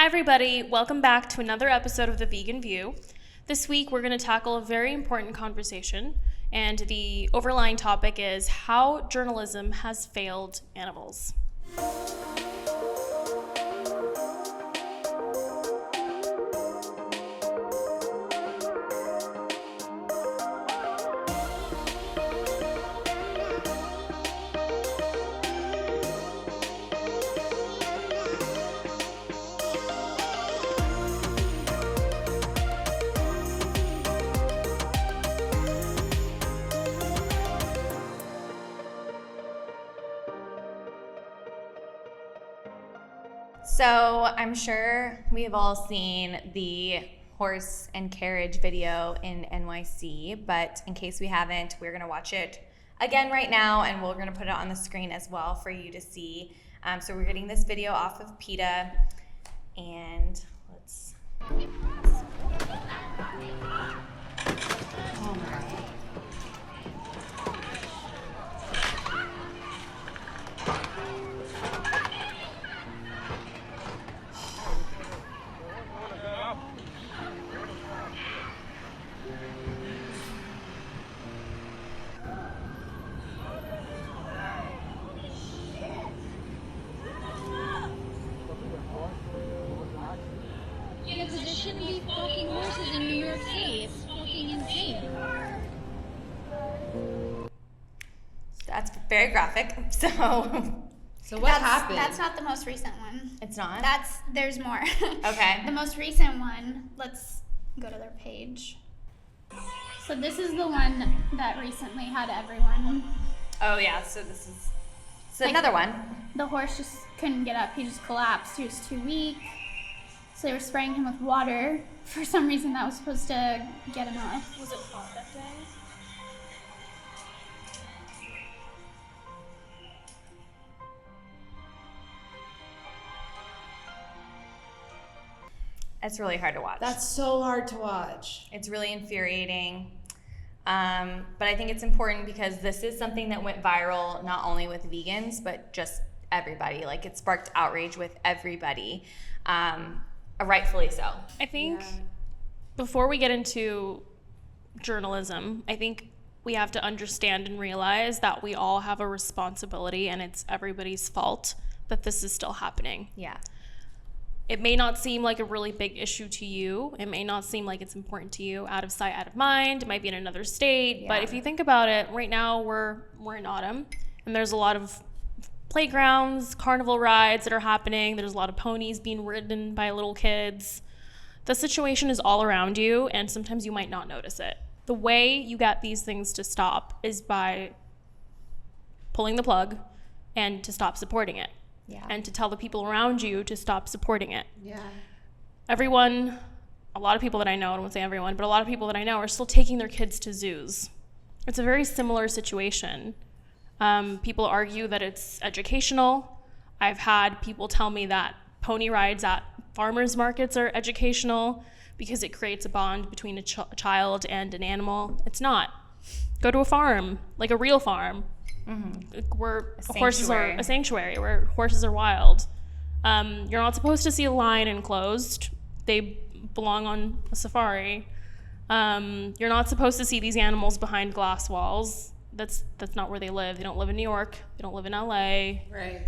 Hi everybody, welcome back to another episode of The Vegan View. This week we're going to tackle a very important conversation, and the overlying topic is how journalism has failed animals. So I'm sure we have all seen the horse and carriage video in NYC, but in case we haven't, we're gonna watch it again right now, and we're gonna put it on the screen as well for you to see. So we're getting this video off of PETA, and let's. Oh my God. Yeah, because there shouldn't be fucking horses in New York City. It's fucking insane. That's very graphic. So what happened? That's not the most recent one. it's not. There's more. Okay. The most recent one, let's go to their page. So this is the one that recently had everyone. Oh yeah. So this is Like- another one. The horse just couldn't get up. He just collapsed. He was too weak. So they were spraying him with water. For some reason that was supposed to get him up. Was it hot that day? It's really hard to watch. That's so hard to watch. It's really infuriating. But I think it's important because this is something that went viral not only with vegans, but just everybody. Like, it sparked outrage with everybody, rightfully so. I think before we get into journalism, I think we have to understand and realize that we all have a responsibility, and it's everybody's fault that this is still happening. Yeah. It may not seem like a really big issue to you. It may not seem like it's important to you. Out of sight, out of mind. It might be in another state. Yeah. But if you think about it, right now we're in autumn, and there's a lot of playgrounds, carnival rides that are happening. There's a lot of ponies being ridden by little kids. The situation is all around you, and sometimes you might not notice it. The way you get these things to stop is by pulling the plug and to stop supporting it. Yeah. And to tell the people around you to stop supporting it. Yeah. Everyone, a lot of people that I know, I won't say everyone, but a lot of people that I know are still taking their kids to zoos. It's a very similar situation. People argue that it's educational. I've had people tell me that pony rides at farmers markets are educational because it creates a bond between a child and an animal. It's not. Go to a farm, like a real farm. Mm-hmm. Where horses are a sanctuary, where horses are wild. You're not supposed to see a lion enclosed. They belong on a safari. You're not supposed to see these animals behind glass walls. That's not where they live. They don't live in New York. They don't live in LA. Right.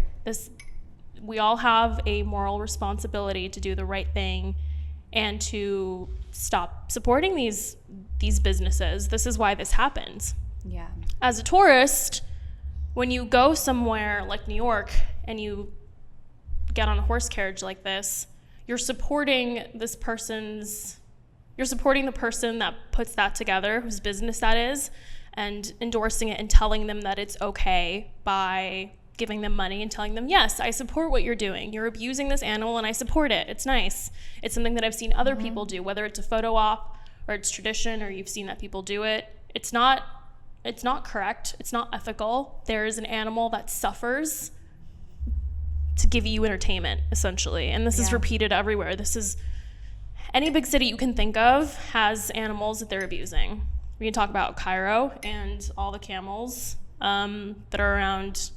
We all have a moral responsibility to do the right thing and to stop supporting these businesses. This is why this happens. Yeah. As a tourist, when you go somewhere like New York and you get on a horse carriage like this, you're supporting the person that puts that together, whose business that is, and endorsing it and telling them that it's okay by giving them money and telling them, yes, I support what you're doing. You're abusing this animal and I support it. It's nice. It's something that I've seen other people do, whether it's a photo op or it's tradition or you've seen that people do it. It's not correct. It's not ethical. There is an animal that suffers to give you entertainment, essentially. And this is repeated everywhere. Any big city you can think of has animals that they're abusing. We can talk about Cairo and all the camels that are around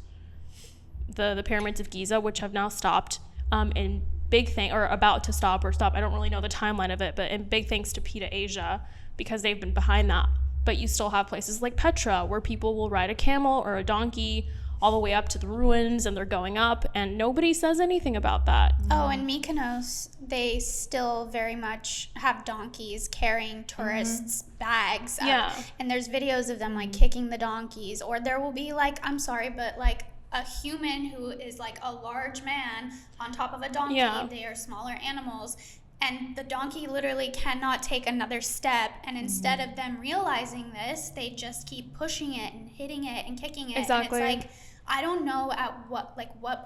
the pyramids of Giza, which have now stopped. And big thing, or about to stop or stop. I don't really know the timeline of it, but in big thanks to PETA Asia, because they've been behind that. But you still have places like Petra where people will ride a camel or a donkey all the way up to the ruins, and they're going up, and nobody says anything about that. Oh, in Mykonos, they still very much have donkeys carrying tourists' bags up. Yeah. And there's videos of them, like, kicking the donkeys. Or there will be, like, I'm sorry, but, like, a human who is, like, a large man on top of a donkey. Yeah. They are smaller animals. And the donkey literally cannot take another step. And instead of them realizing this, they just keep pushing it and hitting it and kicking it. Exactly. And it's like, I don't know at what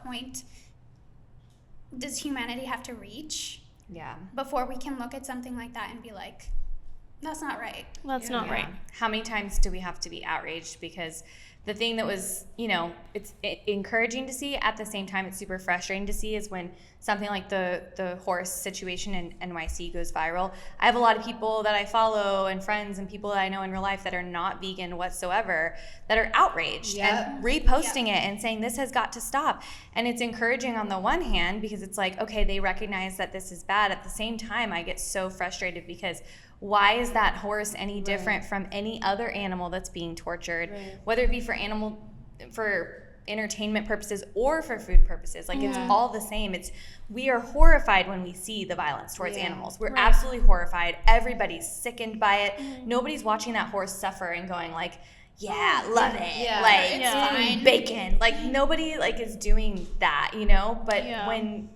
point does humanity have to reach before we can look at something like that and be like, that's not right. That's not right. How many times do we have to be outraged? Because the thing that was, it's encouraging to see, at the same time it's super frustrating to see, is when something like the horse situation in NYC goes viral. I have a lot of people that I follow and friends and people that I know in real life that are not vegan whatsoever that are outraged and reposting it and saying this has got to stop. And it's encouraging on the one hand because it's like, okay, they recognize that this is bad. At the same time, I get so frustrated because why is that horse any different from any other animal that's being tortured, whether it be for entertainment purposes or for food purposes? Like, it's all the same. We are horrified when we see the violence towards animals. We're absolutely horrified. Everybody's sickened by it. Nobody's watching that horse suffer and going like, yeah, love it. It's fine. Bacon. Like, nobody like is doing that, but when,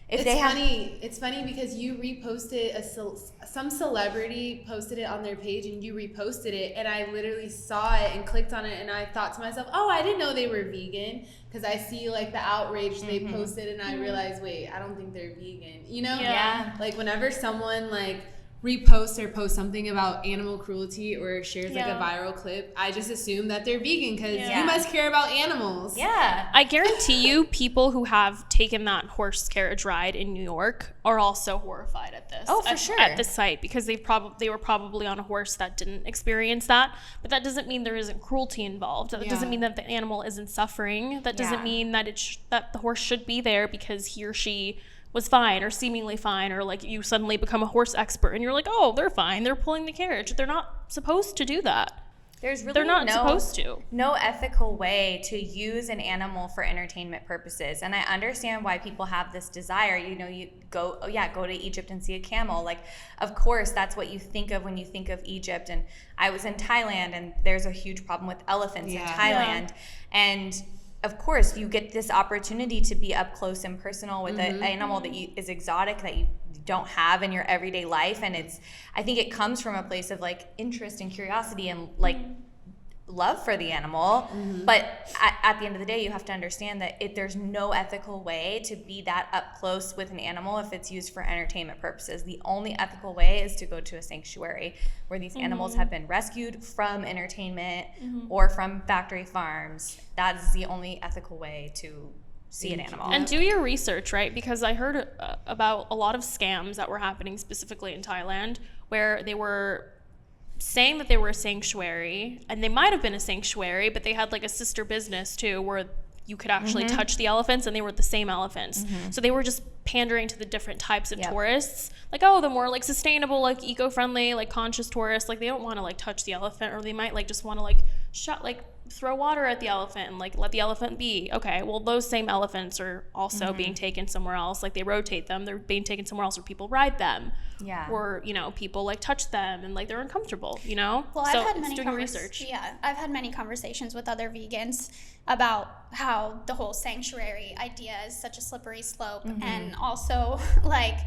if It's funny because you reposted some celebrity posted it on their page and you reposted it, and I literally saw it and clicked on it, and I thought to myself, oh, I didn't know they were vegan, because I see like the outrage they posted, and I realized, wait, I don't think they're vegan. Like whenever someone like reposts or posts something about animal cruelty or shares like a viral clip, I just assume that they're vegan because you must care about animals. I guarantee you people who have taken that horse carriage ride in New York are also horrified at this. Oh, for sure. At the site, because they were probably on a horse that didn't experience that. But that doesn't mean there isn't cruelty involved. That doesn't mean that the animal isn't suffering. That doesn't mean that that the horse should be there because he or she was fine or seemingly fine, or like you suddenly become a horse expert and you're like, oh, they're fine, they're pulling the carriage. They're not supposed to do that. They're not supposed to. No ethical way to use an animal for entertainment purposes. And I understand why people have this desire. You go to Egypt and see a camel. Like, of course, that's what you think of when you think of Egypt. And I was in Thailand, and there's a huge problem with elephants in Thailand. And of course, you get this opportunity to be up close and personal with an animal that is exotic, that you don't have in your everyday life. And I think it comes from a place of like interest and curiosity and like love for the animal. But at the end of the day, you have to understand that there's no ethical way to be that up close with an animal if it's used for entertainment purposes. The only ethical way is to go to a sanctuary where these animals have been rescued from entertainment or from factory farms. That is the only ethical way to see an animal. And do your research, right? Because I heard about a lot of scams that were happening specifically in Thailand, where they were saying that they were a sanctuary, and they might have been a sanctuary, but they had like a sister business too, where you could actually touch the elephants, and they were the same elephants. So they were just pandering to the different types of tourists. Like, oh, the more like sustainable, like eco-friendly, like conscious tourists, like they don't want to like touch the elephant, or they might like just want to like throw water at the elephant and like let the elephant be. Okay, well, those same elephants are also being taken somewhere else. Like, they rotate them. They're being taken somewhere else where people ride them. Or, people like touch them and like they're uncomfortable, Well, so I've had many doing research. I've had many conversations with other vegans about how the whole sanctuary idea is such a slippery slope. And also, like,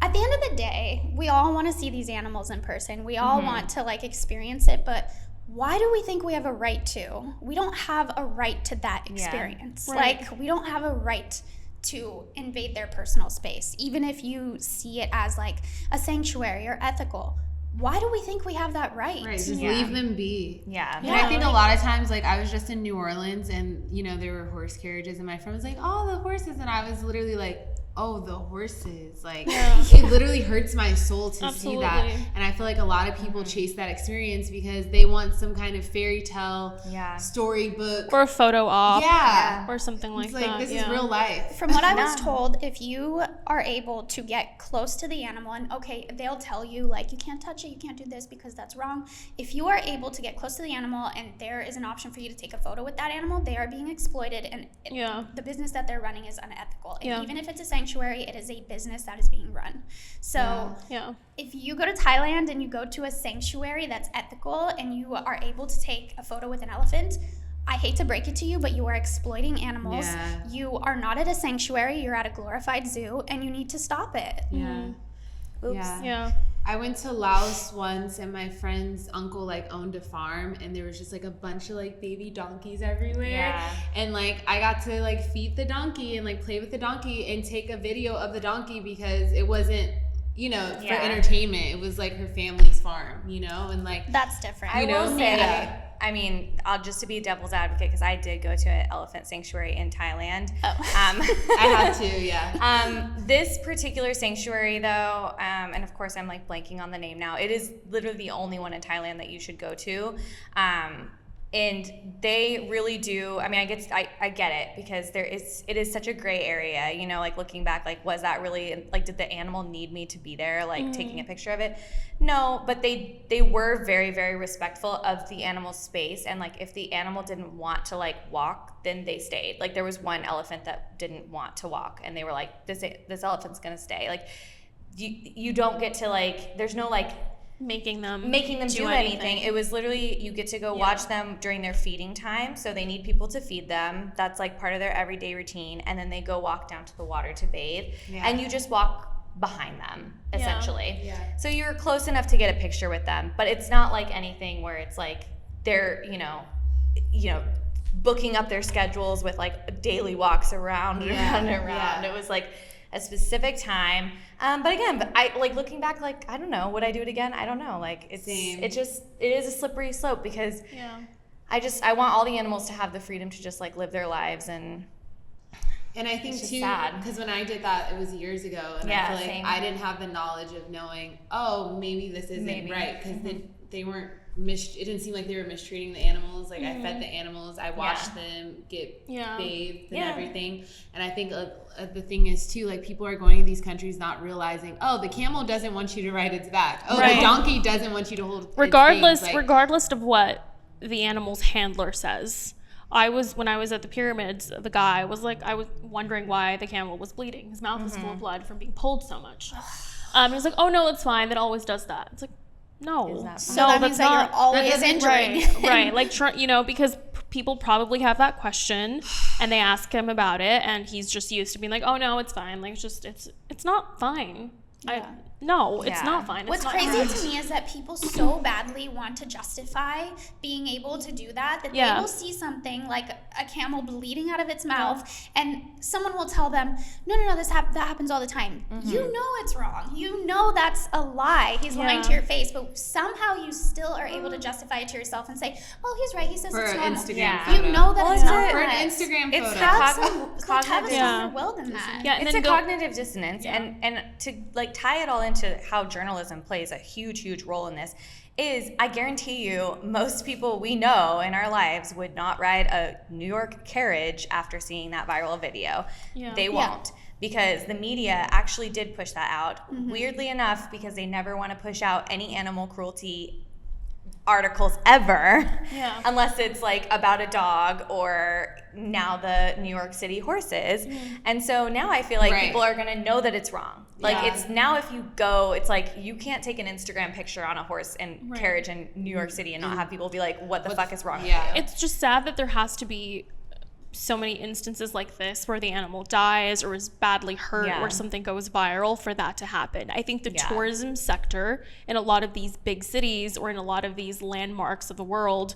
at the end of the day, we all want to see these animals in person. We all want to like experience it, but why do we think we have a right to? We don't have a right to that experience. Like, we don't have a right to invade their personal space, even if you see it as like a sanctuary or ethical. Why do we think we have that right? Just leave them be. And I think a lot of times, like, I was just in New Orleans and, there were horse carriages, and my friend was like, oh, the horses. And I was literally like, oh, the horses, like Yeah. it literally hurts my soul to see that. Absolutely. And I feel like a lot of people chase that experience because they want some kind of fairy tale storybook Or a photo op. yeah Or something like it's like that. this yeah. is real life. From what I was No. told, if you are able to get close to the animal, and okay, they'll tell you like you can't touch it, you can't do this because that's wrong. If you are able to get close to the animal and there is an option for you to take a photo with that animal, they are being exploited, and Yeah. the business that they're running is unethical. And Yeah. even if it's a sanctuary, it is a business that is being run. So Yeah. if you go to Thailand and you go to a sanctuary that's ethical and you are able to take a photo with an elephant, I hate to break it to you, but you are exploiting animals. Yeah. You are not at a sanctuary, you're at a glorified zoo, and you need to stop it. Yeah. Oops. Yeah. I went to Laos once and my friend's uncle like owned a farm and there was just like a bunch of like baby donkeys everywhere. Yeah. And like I got to like feed the donkey and like play with the donkey and take a video of the donkey because it wasn't, you know, for Yeah. entertainment. It was like her family's farm, you know, and like That's different. I You know? will say, Yeah. I mean, I'll just to be devil's advocate because I did go to an elephant sanctuary in Thailand. Oh. I had to, yeah. This particular sanctuary, though, and of course I'm like blanking on the name now. It is literally the only one in Thailand that you should go to. And they really do. I mean, I get it because it is such a gray area, you know, like looking back, like, was that really, like, did the animal need me to be there, like taking a picture of it? No, but they were very, very respectful of the animal's space. And like, if the animal didn't want to like walk, then they stayed. Like there was one elephant that didn't want to walk and they were like, this elephant's going to stay. Like you don't get to like, there's no like, Making them do anything. It was literally you get to go watch them during their feeding time. So they need people to feed them. That's like part of their everyday routine. And then they go walk down to the water to bathe. Yeah. And you just walk behind them, essentially. Yeah. So you're close enough to get a picture with them. But it's not like anything where it's like they're, you know, booking up their schedules with like daily walks around and around and around. Yeah. It was like a specific time. But I like looking back, like, I don't know, would I do it again? I don't know. Like it is a slippery slope because I want all the animals to have the freedom to just like live their lives and I think just too, sad. because when I did that, it was years ago, and Yeah, I feel like same. I didn't have the knowledge of knowing, oh, maybe this isn't Maybe. right, because they weren't it didn't seem like they were mistreating the animals. Like I fed the animals, I watched them get bathed and everything. And I think the thing is too, like people are going to these countries not realizing, oh, the camel doesn't want you to ride its back. Oh, Right. the donkey doesn't want you to hold. regardless its things. Like, regardless of what the animal's handler says. When I was at the pyramids, the guy was like, I was wondering why the camel was bleeding. His mouth was full of blood from being pulled so much. He was like, oh no, it's fine. That always does that. It's like, no, that So that means that you're always injuring. right. Like, because people probably have that question and they ask him about it, and he's just used to being like, oh no, it's fine. Like, it's not fine. It's not fine. What's It's not crazy fine. to me is that people so badly want to justify being able to do that they will see something like a camel bleeding out of its mouth and someone will tell them, no, that happens all the time. You know it's wrong. You know that's a lie. He's lying to your face, but somehow you still are able to justify it to yourself and say, well, he's right. He says for it's an normal. Instagram Yeah. photo. You know that Well, it's it's not a- for an right. Instagram It's photo. Have cognitive. some stronger will than that. Yeah, and It's then a cognitive dissonance, and to like tie it all into how journalism plays a huge role in this is, I guarantee you, most people we know in our lives would not ride a New York carriage after seeing that viral video. Yeah. They won't. Because the media actually did push that out. Weirdly enough, because they never want to push out any animal cruelty articles ever, unless it's like about a dog or now the New York City horses. And so now I feel like people are gonna know that it's wrong. Like it's now, if you go, it's like you can't take an Instagram picture on a horse and carriage in New York City and not have people be like, what the fuck is wrong with you? It's just sad that there has to be so many instances like this where the animal dies or is badly hurt or something goes viral for that to happen. I think the tourism sector in a lot of these big cities or in a lot of these landmarks of the world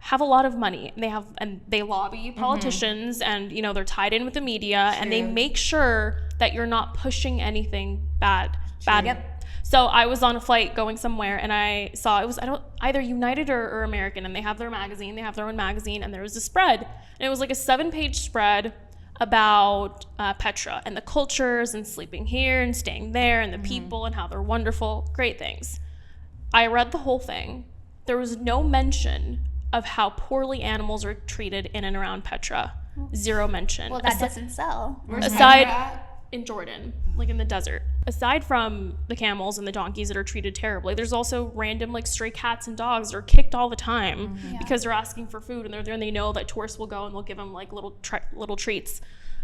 have a lot of money, and they lobby politicians, and they're tied in with the media, and they make sure that you're not pushing anything bad. So I was on a flight going somewhere, and I saw either United or American, and they have their own magazine, and there was a spread, and it was like a 7-page spread about Petra and the cultures and sleeping here and staying there and the people and how they're wonderful, great things. I read the whole thing. There was no mention of how poorly animals are treated in and around Petra. Zero mention. Well, that doesn't sell. Aside in Jordan, like in the desert. Aside from the camels and the donkeys that are treated terribly, there's also random like stray cats and dogs that are kicked all the time because they're asking for food, and they're there and they know that tourists will go and they'll give them like little treats.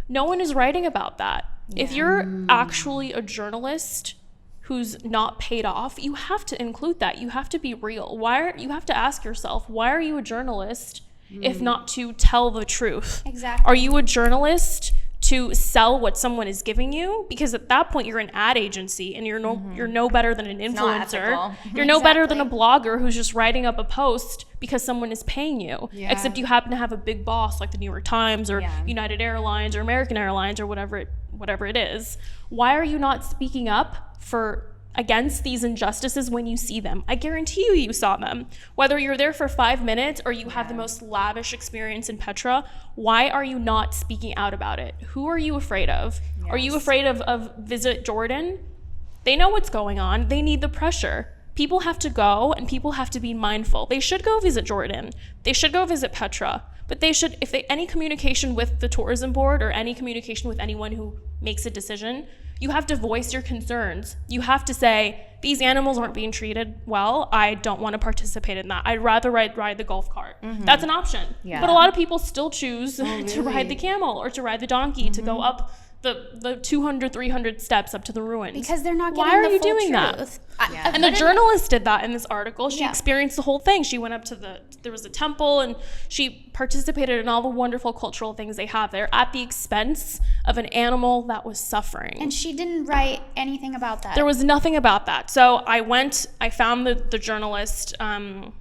No one is writing about that. If you're actually a journalist who's not paid off, you have to include that. You have to be real. You have to ask yourself, why are you a journalist if not to tell the truth? Exactly. Are you a journalist to sell what someone is giving you? Because at that point you're an ad agency and you're no better than an influencer. You're no better than a blogger who's just writing up a post because someone is paying you. Except you happen to have a big boss like the New York Times or United Airlines or American Airlines or whatever it is. Why are you not speaking up against these injustices when you see them? I guarantee you saw them. Whether you're there for 5 minutes or you have the most lavish experience in Petra, why are you not speaking out about it? Who are you afraid of? Yes. Are you afraid of Visit Jordan? They know what's going on. They need the pressure. People have to go and people have to be mindful. They should go visit Jordan. They should go visit Petra. But they should, any communication with the tourism board or any communication with anyone who makes a decision, you have to voice your concerns. You have to say, these animals aren't being treated well. I don't want to participate in that. I'd rather ride the golf cart. That's an option. Yeah. But a lot of people still choose to ride the camel or to ride the donkey, to go up the 200, 300 steps up to the ruins. Because they're not getting Why are the you full doing truth. that? And the journalist did that in this article. She experienced the whole thing. She went up to there was a temple and she participated in all the wonderful cultural things they have there at the expense of an animal that was suffering. And she didn't write anything about that. There was nothing about that. So I found the journalist via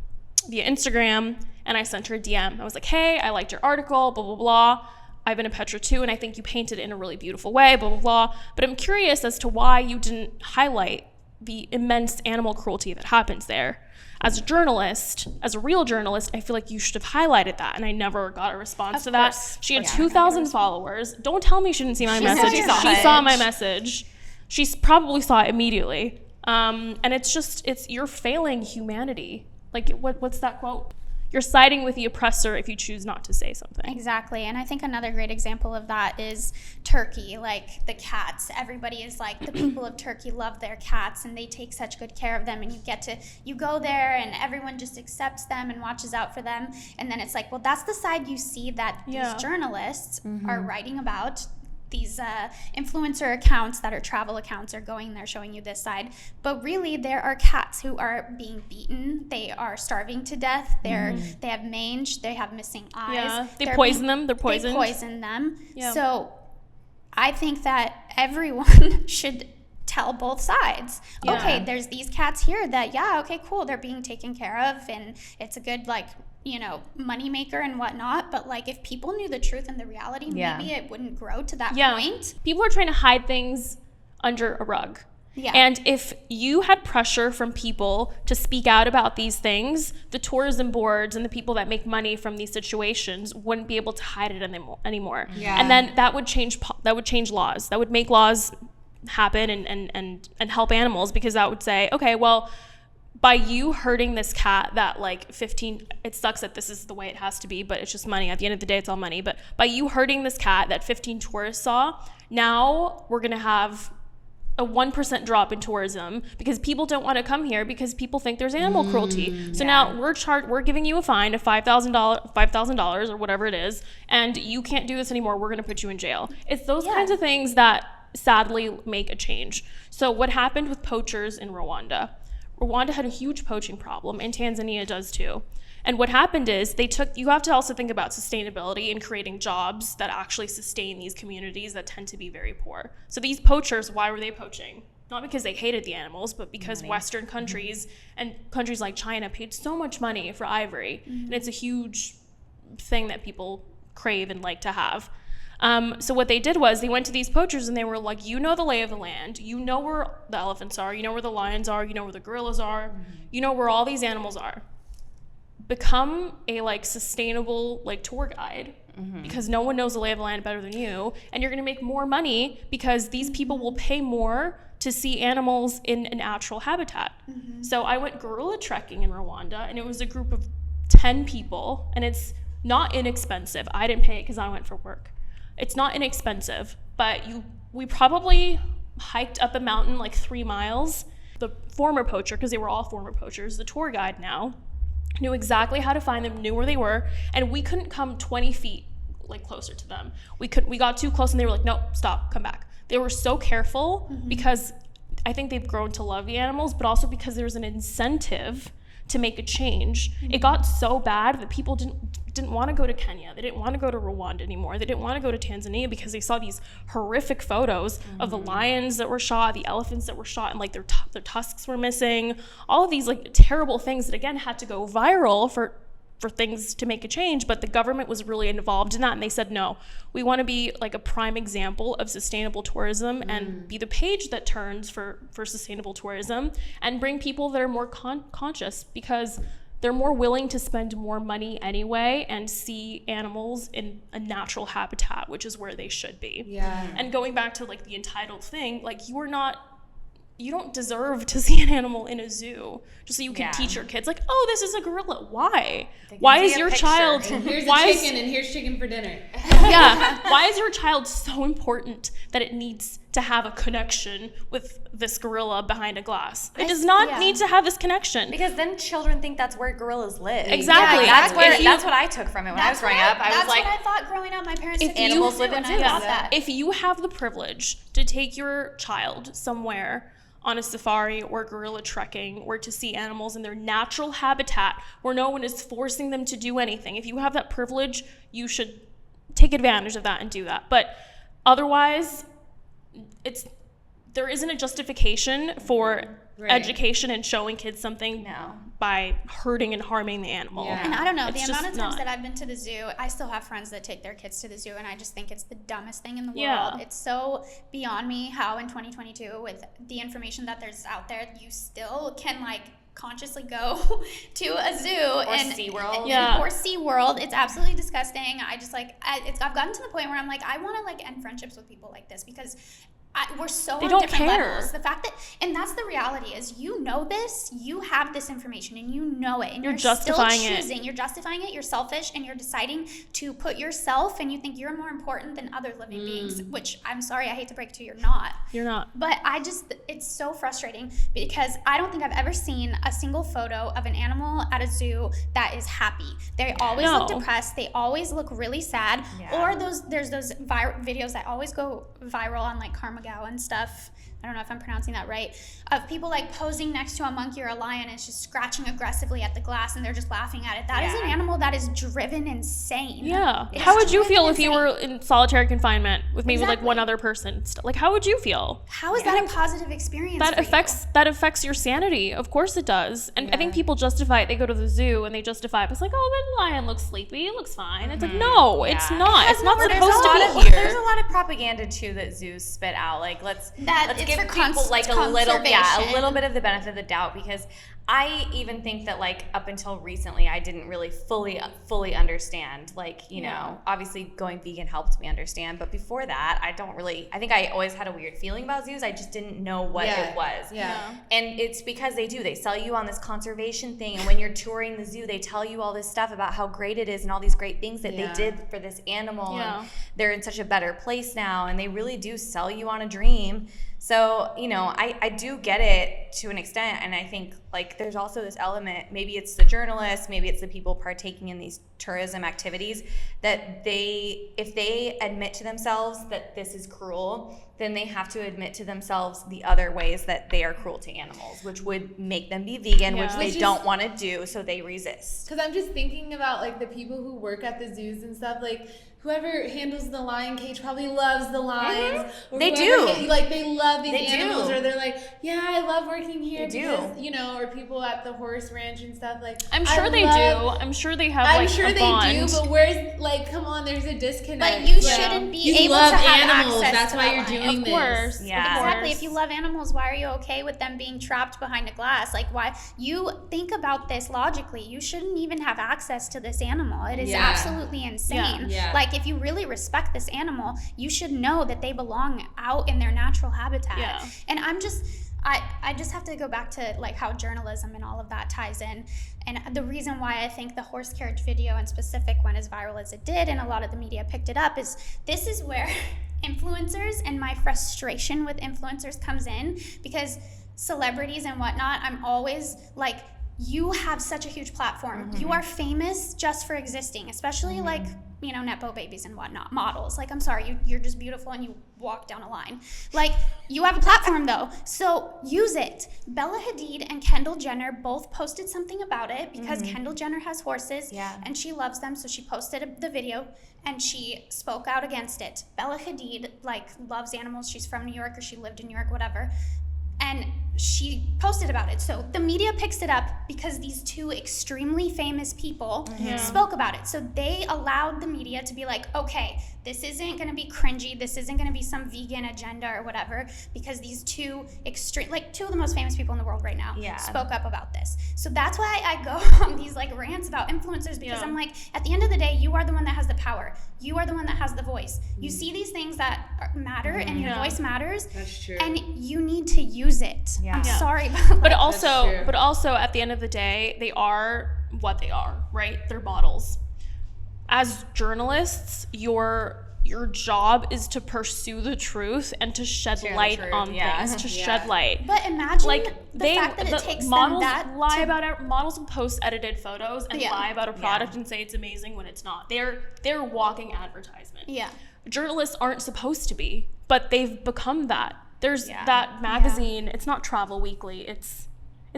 Instagram and I sent her a DM. I was like, hey, I liked your article, blah, blah, blah. I've been to Petra too, and I think you painted it in a really beautiful way, blah, blah, blah. But I'm curious as to why you didn't highlight the immense animal cruelty that happens there. As a journalist, as a real journalist, I feel like you should have highlighted that, and I never got a response to that. She had 2,000 followers. Don't tell me she didn't see my message. She saw my message. She probably saw it immediately. And you're failing humanity. Like, what's that quote? You're siding with the oppressor if you choose not to say something. Exactly. And I think another great example of that is Turkey, like the cats. Everybody is like, the people of Turkey love their cats and they take such good care of them, and you go there and everyone just accepts them and watches out for them. And then it's like, well, that's the side you see that these journalists are writing about. These influencer accounts that are travel accounts are going there showing you this side. But really, there are cats who are being beaten. They are starving to death. They have mange. They have missing eyes. Yeah, they poison them. They're poisoned. They poison them. Yeah. So I think that everyone should tell both sides. Yeah. Okay, there's these cats here that, okay, cool. They're being taken care of and it's a good, money maker and whatnot, but if people knew the truth and the reality, maybe it wouldn't grow to that point. People are trying to hide things under a rug. Yeah. And if you had pressure from people to speak out about these things, the tourism boards and the people that make money from these situations wouldn't be able to hide it anymore. Yeah. And then that would change laws. That would make laws happen and help animals, because that would say, okay, well, by you hurting this cat that 15, it sucks that this is the way it has to be, but it's just money. At the end of the day, it's all money. But by you hurting this cat that 15 tourists saw, now we're going to have a 1% drop in tourism because people don't want to come here because people think there's animal cruelty. So now we're giving you a fine of $5,000 or whatever it is, and you can't do this anymore. We're going to put you in jail. It's those kinds of things that sadly make a change. So what happened with poachers in Rwanda? Rwanda had a huge poaching problem, and Tanzania does too. And what happened is you have to also think about sustainability and creating jobs that actually sustain these communities that tend to be very poor. So these poachers, why were they poaching? Not because they hated the animals, but because Western countries and countries like China paid so much money for ivory. And it's a huge thing that people crave and like to have. So what they did was they went to these poachers and they were like, you know the lay of the land, you know where the elephants are, you know where the lions are, you know where the gorillas are, you know where all these animals are. become a like sustainable like tour guide, because no one knows the lay of the land better than you, and you're going to make more money because these people will pay more to see animals in a natural habitat. So I went gorilla trekking in Rwanda, and it was a group of 10 people, and it's not inexpensive. I didn't pay it because I went for work. It's not inexpensive, but we probably hiked up a mountain like 3 miles. The former poacher, because they were all former poachers, the tour guide now, knew exactly how to find them, knew where they were, and we couldn't come 20 feet like closer to them. We got too close, and they were like, no, stop, come back. They were so careful because I think they've grown to love the animals, but also because there's an incentive to make a change. It got so bad that people didn't want to go to Kenya. They didn't want to go to Rwanda anymore. They didn't want to go to Tanzania because they saw these horrific photos of the lions that were shot, the elephants that were shot, and like their tusks were missing. All of these like terrible things that again had to go viral for things to make a change, but the government was really involved in that, and they said, no, we want to be like a prime example of sustainable tourism and be the page that turns for sustainable tourism and bring people that are more conscious, because they're more willing to spend more money anyway and see animals in a natural habitat, which is where they should be. Yeah. And going back to like the entitled thing, like you don't deserve to see an animal in a zoo just so you can teach your kids like, oh, this is a gorilla. Why? Why is your child? And here's why a chicken, and here's chicken for dinner. Yeah. Why is your child so important that it needs to have a connection with this gorilla behind a glass? It does not need to have this connection. Because then children think that's where gorillas live. Exactly. Yeah, that's what I took from it when I was growing up. I was like, that's what I thought growing up. My parents said animals live in zoos. If you have the privilege to take your child somewhere on a safari or gorilla trekking or to see animals in their natural habitat where no one is forcing them to do anything, if you have that privilege, you should take advantage of that and do that. But otherwise, there isn't a justification for education and showing kids something by hurting and harming the animal. And I don't know, It's the amount of just times not. that I've been to the zoo, I still have friends that take their kids to the zoo, and I just think it's the dumbest thing in the world. It's so beyond me how in 2022, with the information that there's out there, you still can like consciously go to a zoo or SeaWorld. Or SeaWorld. It's absolutely disgusting. I just like I've gotten to the point where I'm like, I want to like end friendships with people like this, because we're so They on don't different care. levels. The fact that, and that's the reality, is you know this, you have this information, and you know it, and You're justifying still it. choosing. You're justifying it. You're selfish, and you're deciding to put yourself, and you think you're more important than other living beings. Which I'm sorry, I hate to break it to you, you're not. You're not. But it's so frustrating, because I don't think I've ever seen a single photo of an animal at a zoo that is happy. They always look depressed. They always look really sad. Or there's those videos that always go viral on like Karmagao and stuff. I don't know if I'm pronouncing that right, of people like posing next to a monkey or a lion, and it's just scratching aggressively at the glass, and they're just laughing at it. That is an animal that is driven insane. Yeah. It's How would you driven feel if you insane. were in solitary confinement with maybe like Exactly. one other person? Like, how would you feel? How is that a positive experience That for you? affects your sanity. Of course it does. And I think people justify it. They go to the zoo and they justify it. It's like, oh, that lion looks sleepy. It looks fine. It's like, no, it's not. It's not There's supposed a lot to of be there's here. a lot of propaganda too that zoos spit out. Like let's it's give for people like a conservation. little bit of the benefit of the doubt, because I even think that like up until recently I didn't really fully understand, like, you know, obviously going vegan helped me understand, but before that I think I always had a weird feeling about zoos. I just didn't know what it was. And it's because they sell you on this conservation thing, and when you're touring the zoo they tell you all this stuff about how great it is and all these great things that they did for this animal, and they're in such a better place now, and they really do sell you on a dream. So, you know, I do get it to an extent, and I think like there's also this element, maybe it's the journalists, maybe it's the people partaking in these tourism activities, that if they admit to themselves that this is cruel, then they have to admit to themselves the other ways that they are cruel to animals, which would make them be vegan, which they don't want to do, so they resist. Because I'm just thinking about like the people who work at the zoos and stuff, like whoever handles the lion cage probably loves the lions. Or They whoever do. Like they love these They animals, do. or they're like, yeah, I love working here They because do. you know, or people at the horse ranch and stuff, like I'm sure they do. I'm sure they have like a bond. do, but where's like, come on, there's a disconnect. But you shouldn't be you able love to have animals. access That's to why that you're lion. doing of course. this. Yeah. Exactly. If you love animals, why are you okay with them being trapped behind a glass? Like, why? You think about this logically. You shouldn't even have access to this animal. It is Yeah. absolutely insane. Yeah. Like, if you really respect this animal, you should know that they belong out in their natural habitat. Yeah. And I just have to go back to like how journalism and all of that ties in. And the reason why I think the horse carriage video in specific went as viral as it did, and a lot of the media picked it up, is this is where influencers and my frustration with influencers comes in, because celebrities and whatnot, I'm always like, you have such a huge platform. You are famous just for existing, especially like, you know, Nepo babies and whatnot, models. Like, I'm sorry, you're just beautiful and you walk down a line. Like, you have a platform though, so use it. Bella Hadid and Kendall Jenner both posted something about it because Kendall Jenner has horses and she loves them, so she posted the video and she spoke out against it. Bella Hadid, like, loves animals. She's from New York, or she lived in New York, whatever. And she posted about it. So the media picks it up because these two extremely famous people spoke about it. So they allowed the media to be like, okay, this isn't going to be cringy. This isn't going to be some vegan agenda or whatever, because these two two of the most famous people in the world right now spoke up about this. So that's why I go on these like rants about influencers, because I'm like, at the end of the day, you are the one that has the power. You are the one that has the voice. You see these things that matter and your voice matters. That's true. And you need to use it. Yeah. I'm sorry, But true. also at the end of the day, they are what they are, right? They're models. As journalists, your job is to pursue the truth and to shed light on things, to shed light. But imagine Like the fact that it takes models them that lie to, about it. Models will post edited photos and Yeah. lie about a product and say it's amazing when it's not. They're walking advertisement. Yeah. Journalists aren't supposed to be, but they've become that. There's that magazine. It's not Travel Weekly. Is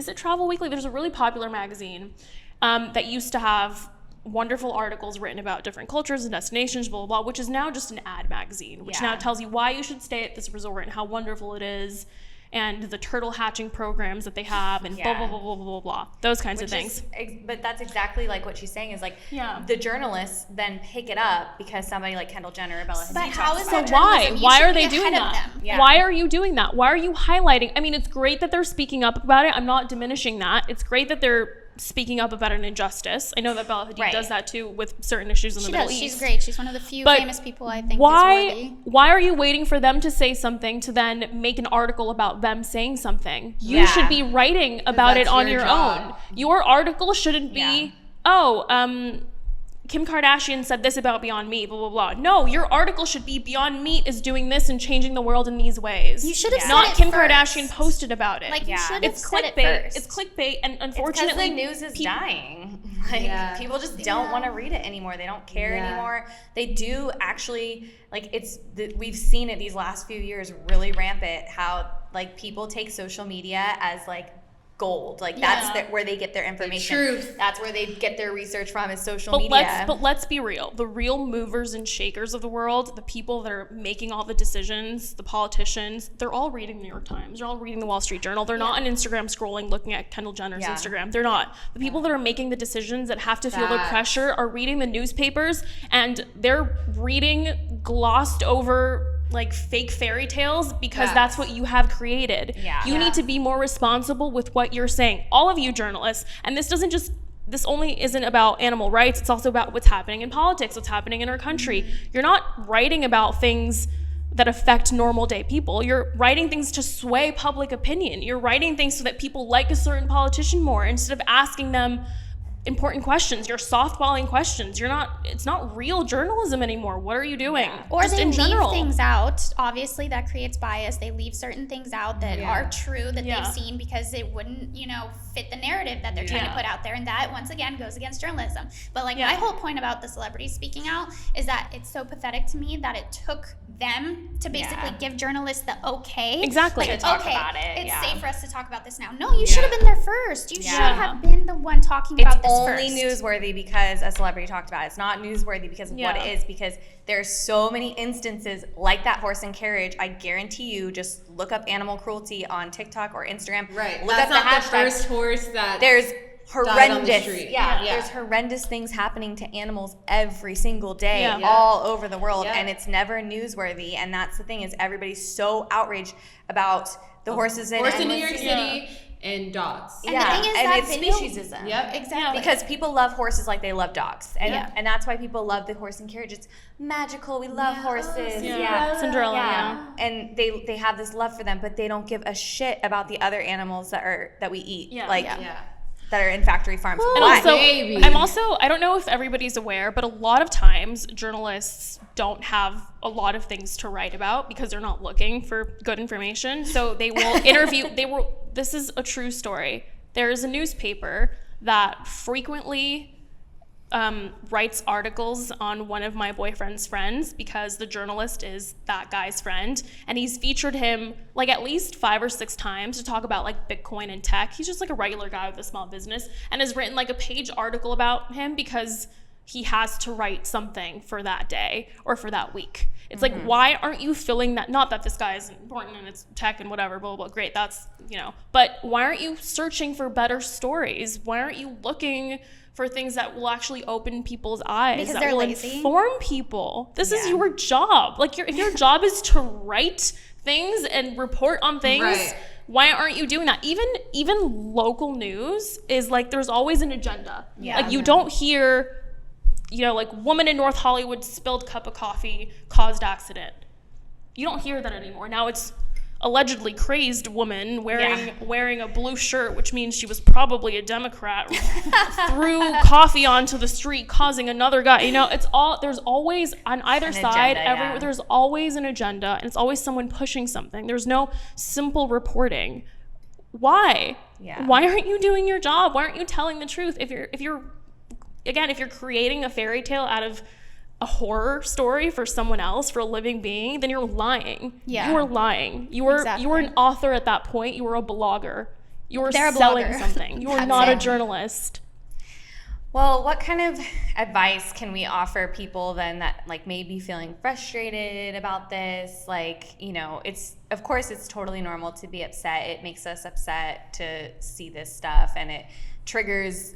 it Travel Weekly? There's a really popular magazine that used to have wonderful articles written about different cultures and destinations, blah, blah, blah, which is now just an ad magazine, which now tells you why you should stay at this resort and how wonderful it is, and the turtle hatching programs that they have, and blah, blah, blah, blah, blah, blah, those kinds of things. But that's exactly like what she's saying, is like the journalists then pick it up because somebody like Kendall Jenner or Bella Hadid But how talks is about that it. Why? journalism? You Why should are be they doing ahead of that? them. Yeah. Why are you doing that? Why are you highlighting? I mean, it's great that they're speaking up about it. I'm not diminishing that. It's great that they're speaking up about an injustice. I know that Bella Hadid does that too with certain issues in the Middle East. She's great. She's one of the few But famous people I think is worthy. Why are you waiting for them to say something to then make an article about them saying something? You should be writing about it that's on your your job. own. Your article shouldn't be, Kim Kardashian said this about Beyond Meat, blah, blah, blah. No, your article should be Beyond Meat is doing this and changing the world in these ways. You should have said Not it Kim first. Kardashian posted about it. Like, you should have It's said it clickbait. first. It's clickbait, and Because unfortunately, the news is dying. Like, people just don't want to read it anymore. They don't care anymore. They do actually, like, we've seen it these last few years really rampant, how, like, people take social media as, like, gold. Like, that's where they get their information. truth. That's where they get their research from, is social media. Let's be real. The real movers and shakers of the world, the people that are making all the decisions, the politicians, they're all reading the New York Times. They're all reading the Wall Street Journal. They're not on Instagram scrolling, looking at Kendall Jenner's Instagram. They're not. The people that are making the decisions, that have to feel the pressure, are reading the newspapers, and they're reading glossed over, like, fake fairy tales because that's what you have created. You need to be more responsible with what you're saying. All of you journalists, and this only isn't about animal rights, it's also about what's happening in politics, what's happening in our country. You're not writing about things that affect normal day people. You're writing things to sway public opinion. You're writing things so that people like a certain politician more, instead of asking them important questions. You're softballing questions. It's not real journalism anymore. What are you doing? Or just they in leave general. things out. Obviously, that creates bias. They leave certain things out that are true, that they've seen, because it wouldn't, fit the narrative that they're trying to put out there. And that, once again, goes against journalism. But, like, my whole point about the celebrities speaking out is that it's so pathetic to me that it took them to basically give journalists the okay. Exactly. Like, To talk okay, about it, it's yeah. safe for us to talk about this now. No, you should have been there first. You should have been the one talking about this only first. newsworthy because a celebrity talked about it. It's not newsworthy because of what it is, because there's so many instances like that horse and carriage. I guarantee you, just look up animal cruelty on TikTok or Instagram. Right. Look That's up not the the hashtag. first horse that. There's died on the horrendous. street. Yeah, Yeah. there's horrendous things happening to animals every single day, Yeah. all over the world, Yeah. and it's never newsworthy. And that's the thing, is everybody's so outraged about the horses in Horse in New NYC. York City and dogs. And the thing is and that it's video- speciesism. Yep. Exactly. Because people love horses like they love dogs, and Yeah. and that's why people love the horse and carriage. It's magical. We love horses. Cinderella, Yeah. And they have this love for them, but they don't give a shit about the other animals that we eat, Yeah. like Yeah. that are in factory farms. And Why? also, Baby. I don't know if everybody's aware, but a lot of times journalists don't have a lot of things to write about because they're not looking for good information. So they will interview, this is a true story. There is a newspaper that frequently writes articles on one of my boyfriend's friends because the journalist is that guy's friend, and he's featured him like at least 5 or 6 times to talk about like Bitcoin and tech. He's just like a regular guy with a small business and has written like a page article about him because he has to write something for that day or for that week. It's like, why aren't you filling that? Not that this guy is important and it's tech and whatever, blah, blah, blah, great, that's, but why aren't you searching for better stories? Why aren't you looking for things that will actually open people's eyes, Because that they're will lazy. inform people? This is Yeah. your job. Like, if your job is to write things and report on things, Right. why aren't you doing that? Even local news is like, there's always an agenda. Yeah. Like, you don't hear, like, woman in North Hollywood spilled cup of coffee, caused accident. You don't hear that anymore. Now it's allegedly crazy woman wearing a blue shirt, which means she was probably a Democrat, threw coffee onto the street, causing another guy. There's always on either An side, agenda, yeah. there's always an agenda, and it's always someone pushing something. There's no simple reporting. Why? Yeah. Why aren't you doing your job? Why aren't you telling the truth? If you're creating a fairy tale out of a horror story for someone else, for a living being, then you're lying. Yeah. You are lying. You are Exactly. an author at that point. You are a blogger. You are They're a selling blogger. something. You are That's not a it. journalist. Well, what kind of advice can we offer people then that like may be feeling frustrated about this? Like, of course it's totally normal to be upset. It makes us upset to see this stuff, and it triggers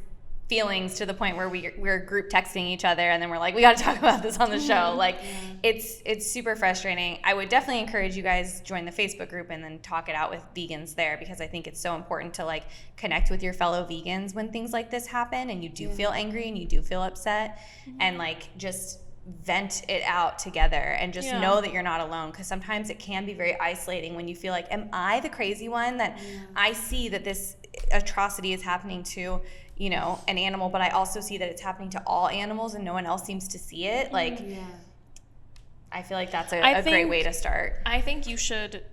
feelings to the point where we're group texting each other, and then we're like, we got to talk about this on the show. Like, it's super frustrating. I would definitely encourage you guys join the Facebook group and then talk it out with vegans there, because I think it's so important to like connect with your fellow vegans when things like this happen and you do feel angry and you do feel upset, and like just vent it out together and just know that you're not alone, because sometimes it can be very isolating when you feel like, am I the crazy one that I see that this atrocity is happening to an animal, but I also see that it's happening to all animals and no one else seems to see it. Like, I feel like that's a great way to start. I think you should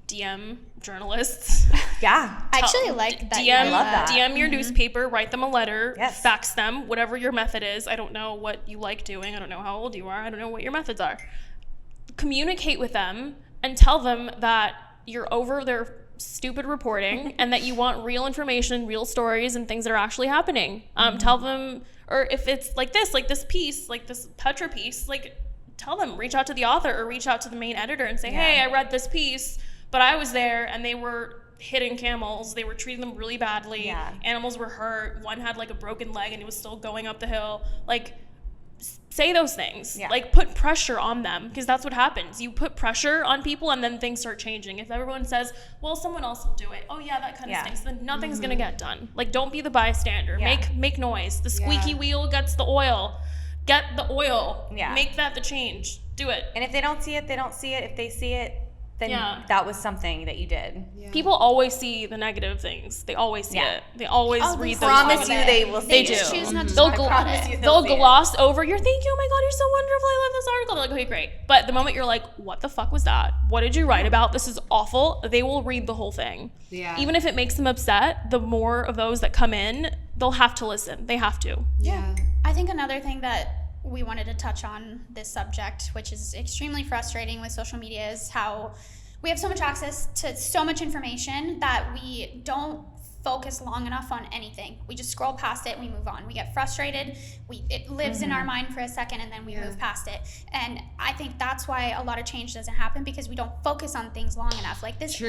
DM journalists. Yeah. I actually like that. DM, I love that. DM your newspaper, write them a letter, Yes. fax them, whatever your method is. I don't know what you like doing. I don't know how old you are. I don't know what your methods are. Communicate with them and tell them that you're over their stupid reporting and that you want real information, real stories, and things that are actually happening. Tell them, or if it's like this piece, like this Petra piece, like tell them, reach out to the author or reach out to the main editor and say, hey, I read this piece, but I was there and they were hitting camels. They were treating them really badly. Yeah. Animals were hurt. One had like a broken leg and he was still going up the hill. Like, say those things. Yeah. Like, put pressure on them, because that's what happens. You put pressure on people and then things start changing. If everyone says, well, someone else will do it, oh yeah, that kind of stinks, then nothing's gonna get done. Like, don't be the bystander. Yeah. Make noise. The squeaky wheel gets the oil. Get the oil. Yeah. Make that the change. Do it. And if they don't see it, they don't see it. If they see it, then that was something that you did. People always see the negative things. They always see it. They always read those. Promise you comments. they will see They it. do. Just choose not to They'll talk gl- about promise it. you They'll see it. gloss over your thank you, oh my god, you're so wonderful, I love this article. They're like, okay, great. But the moment you're like, what the fuck was that? What did you write about? This is awful. They will read the whole thing. Yeah. Even if it makes them upset, the more of those that come in, they'll have to listen. They have to. Yeah. I think another thing that we wanted to touch on this subject, which is extremely frustrating with social media, is how we have so much access to so much information that we don't focus long enough on anything. We just scroll past it and we move on. We get frustrated. It lives in our mind for a second and then we move past it. And I think that's why a lot of change doesn't happen, because we don't focus on things long enough. Like this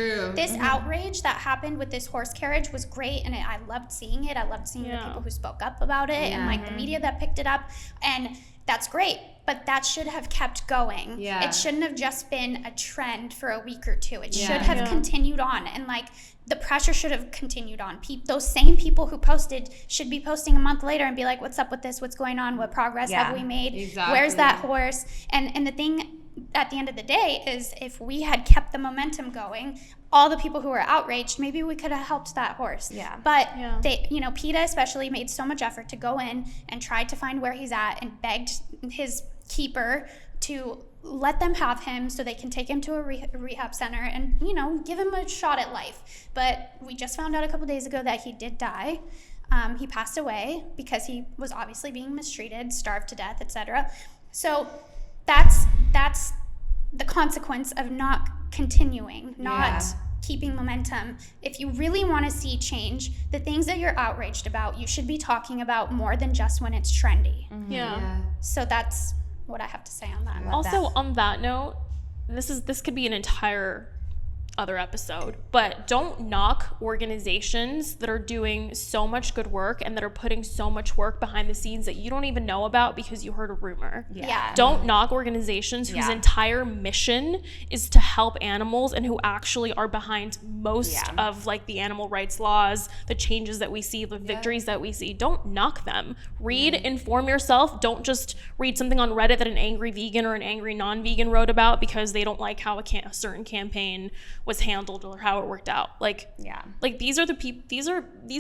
outrage that happened with this horse carriage was great, and I loved seeing it. I loved seeing the people who spoke up about it and like the media that picked it up, and that's great. But that should have kept going. It shouldn't have just been a trend for a week or two. It should have continued on, and like the pressure should have continued on. Those same people who posted should be posting a month later and be like, what's up with this? What's going on? What progress have we made? Exactly. Where's that horse? And the thing at the end of the day is, if we had kept the momentum going, all the people who were outraged, maybe we could have helped that horse. But they, PETA especially, made so much effort to go in and try to find where he's at and begged his keeper to let them have him so they can take him to a rehab center and, give him a shot at life. But we just found out a couple days ago that he did die. He passed away because he was obviously being mistreated, starved to death, etc. So that's the consequence of not continuing, not keeping momentum. If you really want to see change, the things that you're outraged about, you should be talking about more than just when it's trendy. So that's what I have to say on that. Also, on that note, this could be an entire other episode, but don't knock organizations that are doing so much good work and that are putting so much work behind the scenes that you don't even know about because you heard a rumor. Don't knock organizations whose entire mission is to help animals and who actually are behind most of like the animal rights laws, the changes that we see, the victories that we see. Don't knock them. Read, inform yourself. Don't just read something on Reddit that an angry vegan or an angry non-vegan wrote about because they don't like how a certain campaign was handled or how it worked out. Like these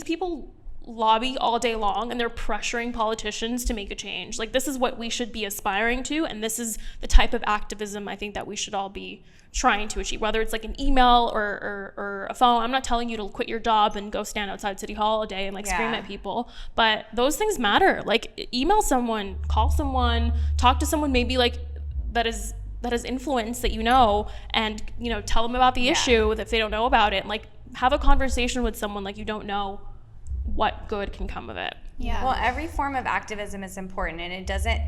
people lobby all day long and they're pressuring politicians to make a change. Like, this is what we should be aspiring to, and this is the type of activism I think that we should all be trying to achieve, whether it's like an email or a phone. I'm not telling you to quit your job and go stand outside City Hall all day and like scream at people, but those things matter. Like, email someone, call someone, talk to someone maybe like that has influence that and tell them about the issue if they don't know about it, and like have a conversation with someone. Like, you don't know what good can come of it. Well, every form of activism is important, and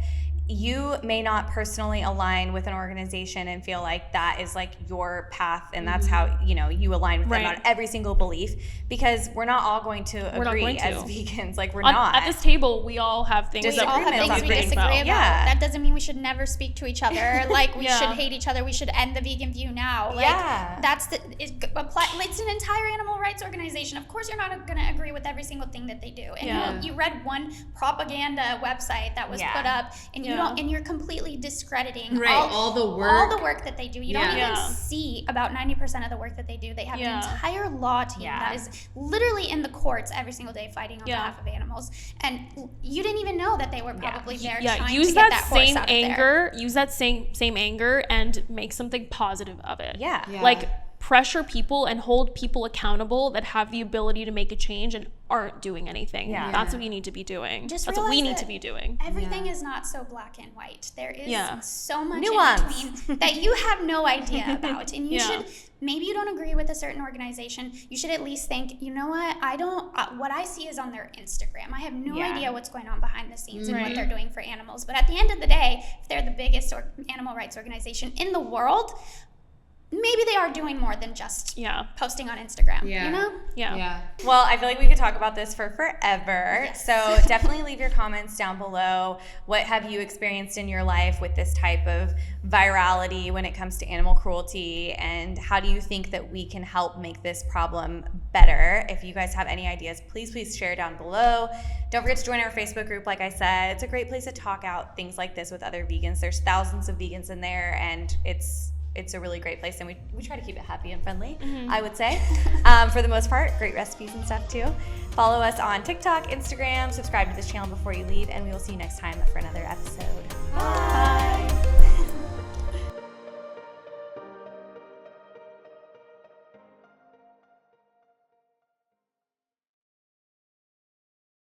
you may not personally align with an organization and feel like that is like your path and that's how you align with them on every single belief, because we're not all going to agree as vegans. Like, we're not. At this table, we all have things we disagree about. That doesn't mean we should never speak to each other. Like, we should hate each other. We should end the vegan view now. Like, it's an entire animal rights organization. Of course, you're not going to agree with every single thing that they do. And you read one propaganda website that was put up, and and you're completely discrediting all the work that they do. You don't even see about 90% of the work that they do. They have an entire law team that is literally in the courts every single day fighting on behalf of animals. And you didn't even know that they were probably there trying to get that horse out of there. Use that same anger and make something positive of it. Like, pressure people and hold people accountable that have the ability to make a change and aren't doing anything. That's what you need to be doing. That's what we need to be doing. Everything is not so black and white. There is so much nuance in between that you have no idea about. And you should, maybe you don't agree with a certain organization, you should at least think, you know what, what I see is on their Instagram. I have no idea what's going on behind the scenes and what they're doing for animals. But at the end of the day, if they're the biggest animal rights organization in the world, maybe they are doing more than just posting on Instagram, Well, I feel like we could talk about this for forever. So definitely leave your comments down below. What have you experienced in your life with this type of virality when it comes to animal cruelty, and how do you think that we can help make this problem better? If you guys have any ideas, please share down below. Don't forget to join our Facebook group. Like I said, it's a great place to talk out things like this with other vegans. There's thousands of vegans in there, and it's a really great place, and we try to keep it happy and friendly, I would say. For the most part, great recipes and stuff too. Follow us on TikTok, Instagram, subscribe to this channel before you leave, and we will see you next time for another episode. Bye.